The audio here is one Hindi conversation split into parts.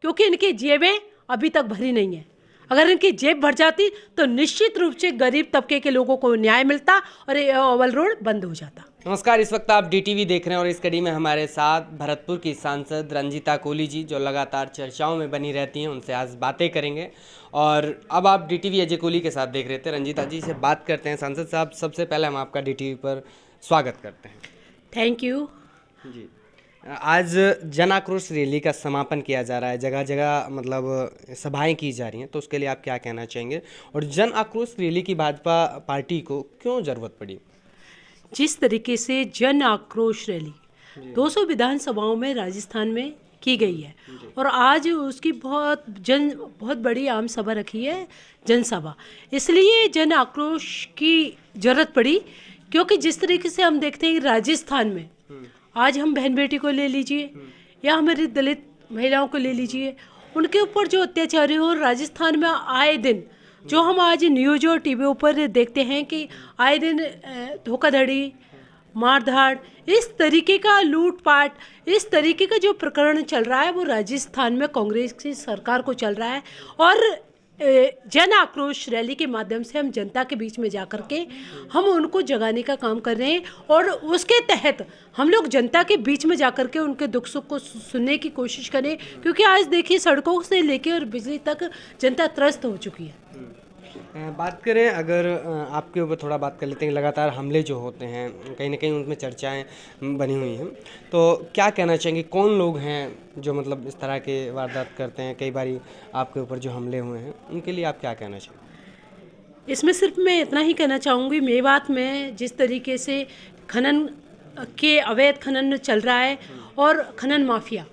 क्योंकि इनकी जेबें अभी तक भरी नहीं है। अगर इनकी जेब भर जाती तो निश्चित रूप से गरीब तबके के लोगों को न्याय मिलता और ये ओवल रोड बंद हो जाता। नमस्कार, इस वक्त आप डीटीवी देख रहे हैं और इस कड़ी में हमारे साथ भरतपुर की सांसद रंजीता कोली जी, जो लगातार चर्चाओं में बनी रहती हैं, उनसे आज बातें करेंगे। और अब आप डीटीवी अजय कोली के साथ देख रहे थे। रंजीता जी से बात करते हैं। सांसद साहब, सबसे पहले हम आपका डीटीवी पर स्वागत करते हैं। थैंक यू जी, आज जन आक्रोश रैली का समापन किया जा रहा है, जगह जगह मतलब सभाएं की जा रही हैं, तो उसके लिए आप क्या कहना चाहेंगे? और जन आक्रोश रैली की भाजपा पार्टी को क्यों ज़रूरत पड़ी? जिस तरीके से जन आक्रोश रैली 200 विधानसभाओं में राजस्थान में की गई है और आज उसकी बहुत बड़ी आम सभा रखी है, जनसभा, इसलिए जन आक्रोश की जरूरत पड़ी। क्योंकि जिस तरीके से हम देखते हैं राजस्थान में, आज हम बहन बेटी को ले लीजिए या हमारी दलित महिलाओं को ले लीजिए, उनके ऊपर जो अत्याचार हो राजस्थान में आए दिन, जो हम आज न्यूज़ और टीवी ऊपर देखते हैं कि आए दिन धोखाधड़ी, मारधाड़, इस तरीके का लूटपाट, इस तरीके का जो प्रकरण चल रहा है वो राजस्थान में कांग्रेस की सरकार को चल रहा है। और जन आक्रोश रैली के माध्यम से हम जनता के बीच में जाकर के हम उनको जगाने का काम कर रहे हैं और उसके तहत हम लोग जनता के बीच में जाकर के उनके दुख सुख को सुनने की कोशिश करें। क्योंकि आज देखिए सड़कों से लेके और बिजली तक जनता त्रस्त हो चुकी है। बात करें, अगर आपके ऊपर थोड़ा बात कर लेते हैं, लगातार हमले जो होते हैं कहीं ना कहीं उनमें चर्चाएं बनी हुई हैं, तो क्या कहना चाहेंगे? कौन लोग हैं जो मतलब इस तरह के वारदात करते हैं? कई बारी आपके ऊपर जो हमले हुए हैं उनके लिए आप क्या कहना चाहेंगे? इसमें सिर्फ मैं इतना ही कहना चाहूँगी, मेवात में जिस तरीके से खनन के अवैध खनन चल रहा है और खनन माफिया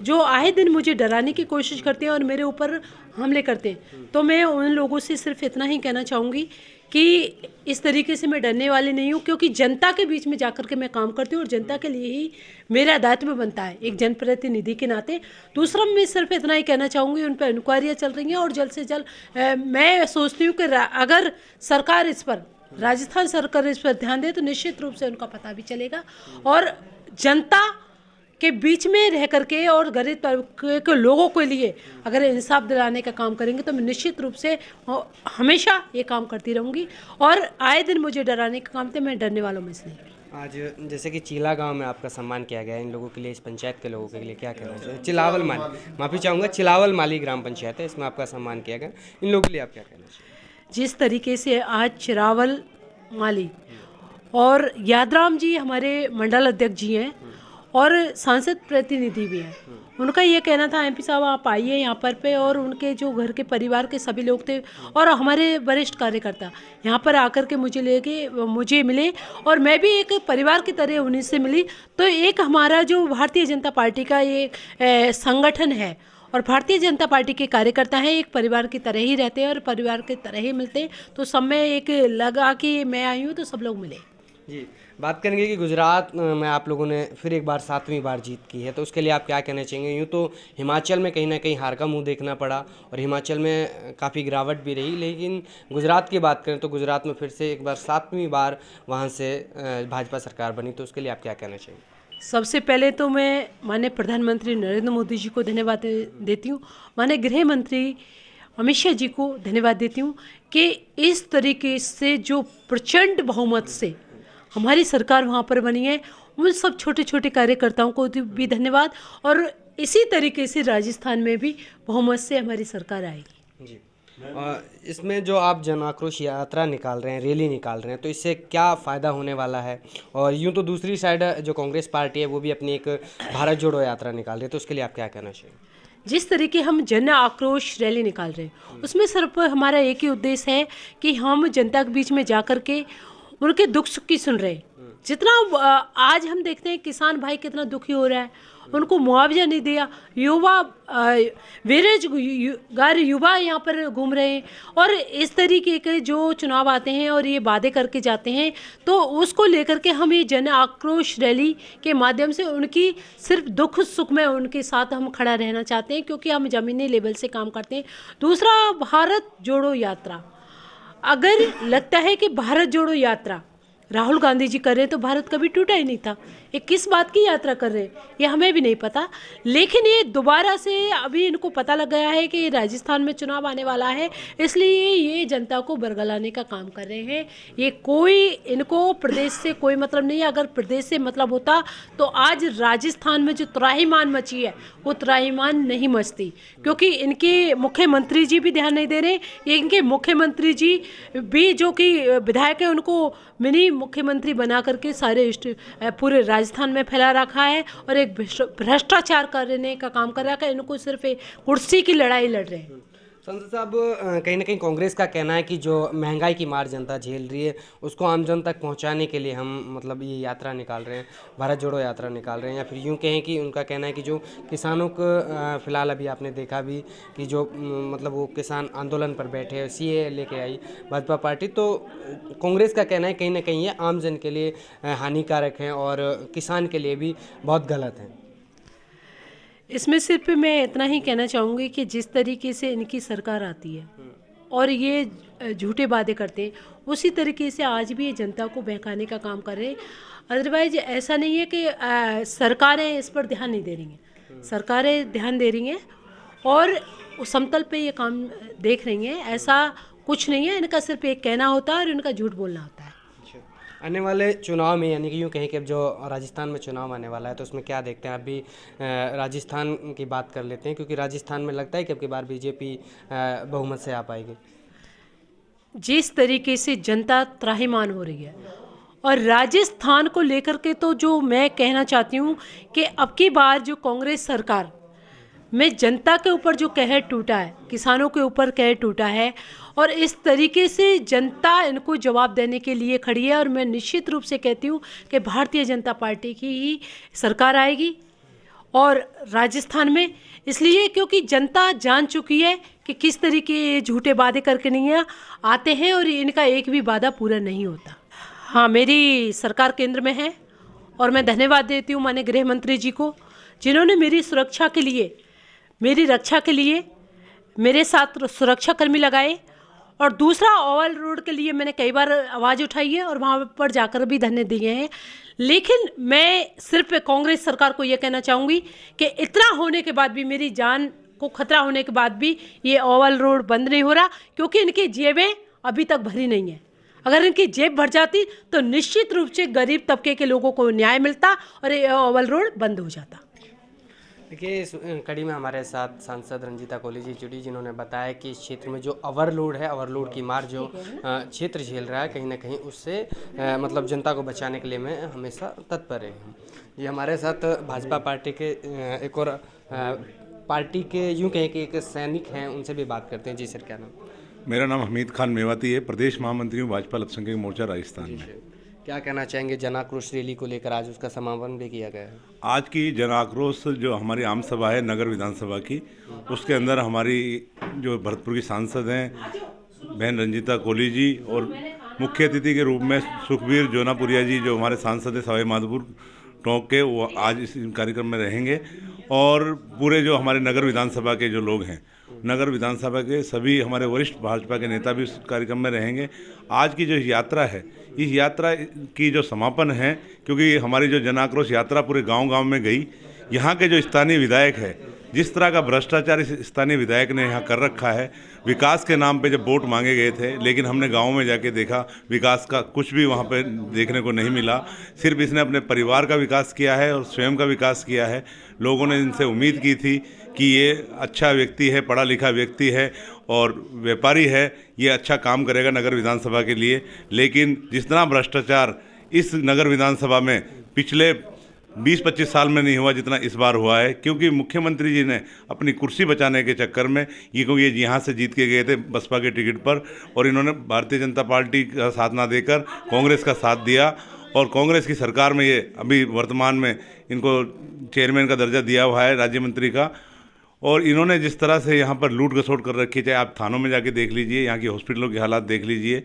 जो आए दिन मुझे डराने की कोशिश करते हैं और मेरे ऊपर हमले करते हैं, तो मैं उन लोगों से सिर्फ इतना ही कहना चाहूँगी कि इस तरीके से मैं डरने वाली नहीं हूँ। क्योंकि जनता के बीच में जाकर के मैं काम करती हूँ और जनता के लिए ही मेरा दायित्व बनता है एक जनप्रतिनिधि के नाते। दूसरा, मैं सिर्फ इतना ही कहना चाहूँगी, उन पर इंक्वायरियाँ चल रही हैं और जल्द से जल्द मैं सोचती हूँ कि अगर सरकार इस पर, राजस्थान सरकार इस पर ध्यान दे तो निश्चित रूप से उनका पता भी चलेगा और जनता के बीच में रह करके और गरीब तबके के लोगों के लिए अगर इंसाफ दिलाने का काम करेंगे तो मैं निश्चित रूप से हमेशा ये काम करती रहूँगी। और आए दिन मुझे डराने का काम थे, मैं डरने वालों में से नहीं। आज जैसे कि चीला गांव में आपका सम्मान किया गया है, इन लोगों के लिए, इस पंचायत के लोगों के लिए क्या कहना चाहिए? चिलावल माली, माफ़ी चाहूँगा, चिलावल माली ग्राम पंचायत है, इसमें आपका सम्मान किया गया, इन लोगों के लिए आप क्या कहना चाहिए? जिस तरीके से आज चिरावल माली और यादराम जी हमारे मंडल अध्यक्ष जी हैं और सांसद प्रतिनिधि भी हैं, उनका ये कहना था एमपी साहब आप आइए यहाँ पर और उनके जो घर के परिवार के सभी लोग थे और हमारे वरिष्ठ कार्यकर्ता यहाँ पर आकर के मुझे मिले और मैं भी एक परिवार की तरह उन्हीं से मिली। तो एक हमारा जो भारतीय जनता पार्टी का ये संगठन है और भारतीय जनता पार्टी के कार्यकर्ता हैं, एक परिवार की तरह ही रहते हैं और परिवार की तरह ही मिलते हैं। तो सब में एक लगा कि मैं आई हूँ तो सब लोग मिले। जी, बात करेंगे कि गुजरात में आप लोगों ने फिर एक बार 7वीं बार जीत की है, तो उसके लिए आप क्या कहना चाहेंगे? यूँ तो हिमाचल में कहीं ना कहीं हार का मुंह देखना पड़ा और हिमाचल में काफ़ी गिरावट भी रही, लेकिन गुजरात की बात करें तो गुजरात में फिर से एक बार 7वीं बार वहाँ से भाजपा सरकार बनी, तो उसके लिए आप क्या कहना चाहेंगे? सबसे पहले तो मैं माननीय प्रधानमंत्री नरेंद्र मोदी जी को धन्यवाद देती हूँ, माननीय गृह मंत्री अमित शाह जी को धन्यवाद देती हूँ कि इस तरीके से जो प्रचंड बहुमत से हमारी सरकार वहाँ पर बनी है, उन सब छोटे छोटे कार्यकर्ताओं को भी धन्यवाद। और इसी तरीके से राजस्थान में भी बहुमत से हमारी सरकार आएगी। जी, इसमें जो आप जन आक्रोश यात्रा निकाल रहे हैं, रैली निकाल रहे हैं, तो इससे क्या फ़ायदा होने वाला है? और यूँ तो दूसरी साइड जो कांग्रेस पार्टी है वो भी अपनी एक भारत जोड़ो यात्रा निकाल रही है, तो उसके लिए आप क्या कहना चाहिए? जिस तरीके हम जन आक्रोश रैली निकाल रहे हैं उसमें सिर्फ हमारा एक ही उद्देश्य है कि हम जनता के बीच में जाकर के उनके दुख सुख की सुन रहे हैं। जितना आज हम देखते हैं किसान भाई कितना दुखी हो रहा है, उनको मुआवजा नहीं दिया, युवा बेरोजगार युवा यहाँ पर घूम रहे हैं और इस तरीके के जो चुनाव आते हैं और ये वादे करके जाते हैं, तो उसको लेकर के हम ये जन आक्रोश रैली के माध्यम से उनकी सिर्फ दुख सुख में उनके साथ हम खड़ा रहना चाहते हैं, क्योंकि हम ज़मीनी लेवल से काम करते हैं। दूसरा, भारत जोड़ो यात्रा, अगर लगता है कि भारत जोड़ो यात्रा राहुल गांधी जी कर रहे हैं तो भारत कभी टूटा ही नहीं था। ये किस बात की यात्रा कर रहे हैं ये हमें भी नहीं पता। लेकिन ये दोबारा से अभी इनको पता लग गया है कि राजस्थान में चुनाव आने वाला है, इसलिए ये जनता को बरगलाने का काम कर रहे हैं। ये कोई इनको प्रदेश से कोई मतलब नहीं है। अगर प्रदेश से मतलब होता तो आज राजस्थान में जो त्राहिमाम मची है वो त्राहिमाम नहीं मचती, क्योंकि इनके मुख्यमंत्री जी भी ध्यान नहीं दे रहे। ये इनके मुख्यमंत्री जी भी जो कि विधायक है उनको मिनी मुख्यमंत्री बना करके सारे पूरे राजस्थान में फैला रखा है और एक भ्रष्टाचार करने का काम कर रखा है। इनको सिर्फ एक कुर्सी की लड़ाई लड़ रहे हैं। संसद साहब, कहीं ना कहीं कांग्रेस का कहना है कि जो महंगाई की मार जनता झेल रही है उसको आम जन तक पहुंचाने के लिए हम मतलब ये यात्रा निकाल रहे हैं, भारत जोड़ो यात्रा निकाल रहे हैं। या फिर यूँ कहें कि उनका कहना है कि जो किसानों को फिलहाल अभी आपने देखा भी कि जो मतलब वो किसान आंदोलन पर बैठे, सीए लेके आई भाजपा पार्टी, तो कांग्रेस का कहना है कहीं ना कहीं ये आम जन के लिए हानिकारक है और किसान के लिए भी बहुत गलत है। इसमें सिर्फ मैं इतना ही कहना चाहूँगी कि जिस तरीके से इनकी सरकार आती है और ये झूठे वादे करते हैं, उसी तरीके से आज भी ये जनता को बहकाने का काम कर रहे हैं। अदरवाइज ऐसा नहीं है कि सरकारें इस पर ध्यान नहीं दे रही हैं, सरकारें ध्यान दे रही हैं और उस समतल पे ये काम देख रही हैं। ऐसा कुछ नहीं है, इनका सिर्फ एक कहना होता है और इनका झूठ बोलना होता है। आने वाले चुनाव में, यानी कि यूँ कहें कि अब जो राजस्थान में चुनाव आने वाला है तो उसमें क्या देखते हैं? अभी राजस्थान की बात कर लेते हैं, क्योंकि राजस्थान में लगता है कि अब की बार बीजेपी बहुमत से आ पाएगी। जिस तरीके से जनता त्राहिमाम हो रही है और राजस्थान को लेकर के तो जो मैं कहना चाहती हूँ कि अब की बार जो कांग्रेस सरकार में जनता के ऊपर जो कहर टूटा है, किसानों के ऊपर कहर टूटा है और इस तरीके से जनता इनको जवाब देने के लिए खड़ी है। और मैं निश्चित रूप से कहती हूँ कि भारतीय जनता पार्टी की ही सरकार आएगी और राजस्थान में, इसलिए क्योंकि जनता जान चुकी है कि किस तरीके ये झूठे वादे करके नहीं आते हैं और इनका एक भी वादा पूरा नहीं होता। हाँ, मेरी सरकार केंद्र में है और मैं धन्यवाद देती हूँ माननीय गृह मंत्री जी को, जिन्होंने मेरी सुरक्षा के लिए, मेरी रक्षा के लिए मेरे साथ सुरक्षा कर्मी लगाए। और दूसरा, ओवल रोड के लिए मैंने कई बार आवाज़ उठाई है और वहाँ पर जाकर भी धरने दिए हैं। लेकिन मैं सिर्फ कांग्रेस सरकार को ये कहना चाहूँगी कि इतना होने के बाद भी, मेरी जान को खतरा होने के बाद भी ये ओवल रोड बंद नहीं हो रहा, क्योंकि इनकी जेबें अभी तक भरी नहीं हैं। अगर इनकी जेब भर जाती तो निश्चित रूप से गरीब तबके के लोगों को न्याय मिलता और ये ओवल रोड बंद हो जाता। देखिए, इस कड़ी में हमारे साथ सांसद रंजीता कोली जी जुड़ी, जिन्होंने बताया कि इस क्षेत्र में जो ओवरलोड है, ओवरलोड की मार जो क्षेत्र झेल रहा है, कहीं ना कहीं उससे मतलब जनता को बचाने के लिए मैं हमेशा तत्पर रही हूँ। ये हमारे साथ भाजपा पार्टी के एक और पार्टी के यूँ कहें कि एक सैनिक हैं, उनसे भी बात करते हैं। जी सर, क्या नाम? मेरा नाम हमीद खान मेवाती है, प्रदेश महामंत्री हूँ भाजपा अल्पसंख्यक मोर्चा राजस्थान में। क्या कहना चाहेंगे जन आक्रोश रैली को लेकर? आज उसका समापन भी किया गया है। आज की जन आक्रोश जो हमारी आम सभा है नगर विधानसभा की, उसके अंदर हमारी जो भरतपुर की सांसद हैं बहन रंजीता कोली जी और मुख्य अतिथि के रूप में सुखबीर जोनापुरिया जी जो हमारे सांसद है सवाई माधोपुर टोंक के, वो आज इस कार्यक्रम में रहेंगे। और पूरे जो हमारे नगर विधानसभा के जो लोग हैं, नगर विधानसभा के सभी हमारे वरिष्ठ भाजपा के नेता भी इस कार्यक्रम में रहेंगे। आज की जो यात्रा है, इस यात्रा की जो समापन है, क्योंकि हमारी जो जन आक्रोश यात्रा पूरे गांव-गांव में गई, यहाँ के जो स्थानीय विधायक है, जिस तरह का भ्रष्टाचार इस स्थानीय विधायक ने यहाँ कर रखा है, विकास के नाम पे जब वोट मांगे गए थे, लेकिन हमने गाँव में जाके देखा विकास का कुछ भी वहाँ पे देखने को नहीं मिला। सिर्फ इसने अपने परिवार का विकास किया है और स्वयं का विकास किया है। लोगों ने इनसे उम्मीद की थी कि ये अच्छा व्यक्ति है, पढ़ा लिखा व्यक्ति है और व्यापारी है, ये अच्छा काम करेगा नगर विधानसभा के लिए। लेकिन जितना भ्रष्टाचार इस नगर विधानसभा में पिछले 20-25 साल में नहीं हुआ जितना इस बार हुआ है, क्योंकि मुख्यमंत्री जी ने अपनी कुर्सी बचाने के चक्कर में क्योंकि ये यहाँ से जीत के गए थे बसपा के टिकट पर, और इन्होंने भारतीय जनता पार्टी का साथ ना देकर कांग्रेस का साथ दिया और कांग्रेस की सरकार में ये अभी वर्तमान में इनको चेयरमैन का दर्जा दिया हुआ है, राज्य मंत्री का। और इन्होंने जिस तरह से यहाँ पर लूट खसोट कर रखी, चाहे आप थानों में जाके देख लीजिए, यहाँ की हॉस्पिटलों के हालात देख लीजिए,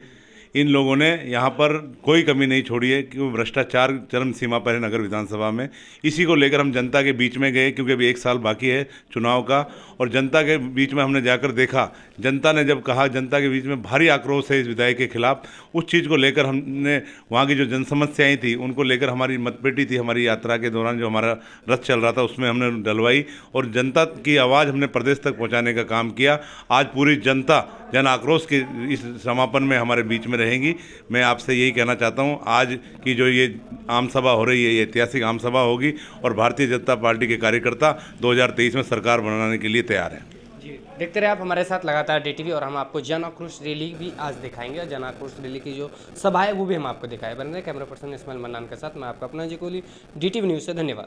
इन लोगों ने यहाँ पर कोई कमी नहीं छोड़ी है, क्योंकि भ्रष्टाचार चरम सीमा पर है नगर विधानसभा में। इसी को लेकर हम जनता के बीच में गए, क्योंकि अभी 1 साल बाकी है चुनाव का, और जनता के बीच में हमने जाकर देखा। जनता ने जब कहा, जनता के बीच में भारी आक्रोश है इस विधायक के खिलाफ, उस चीज़ को लेकर हमने वहाँ की जो जन समस्याएँ थी उनको लेकर हमारी मतपेटी थी, हमारी यात्रा के दौरान जो हमारा रथ चल रहा था उसमें हमने डलवाई और जनता की आवाज़ हमने प्रदेश तक पहुँचाने का काम किया। आज पूरी जनता जन आक्रोश के इस समापन में हमारे बीच में रहेंगी। मैं आपसे यही कहना चाहता हूँ, आज की जो ये आम सभा हो रही है, ये ऐतिहासिक आम सभा होगी और भारतीय जनता पार्टी के कार्यकर्ता 2023 में सरकार बनाने के लिए तैयार हैं। जी, देखते रहे आप हमारे साथ लगातार DTV, और हम आपको जन आक्रोश रैली भी आज दिखाएंगे, और जन आक्रोश रैली की जो सभा है वो भी हम आपको दिखाए। बन रहे कैमरा पर्सन इस्माइल मन्नान के साथ मैं आपका अपना जी कोहली, DTV न्यूज़ से। धन्यवाद।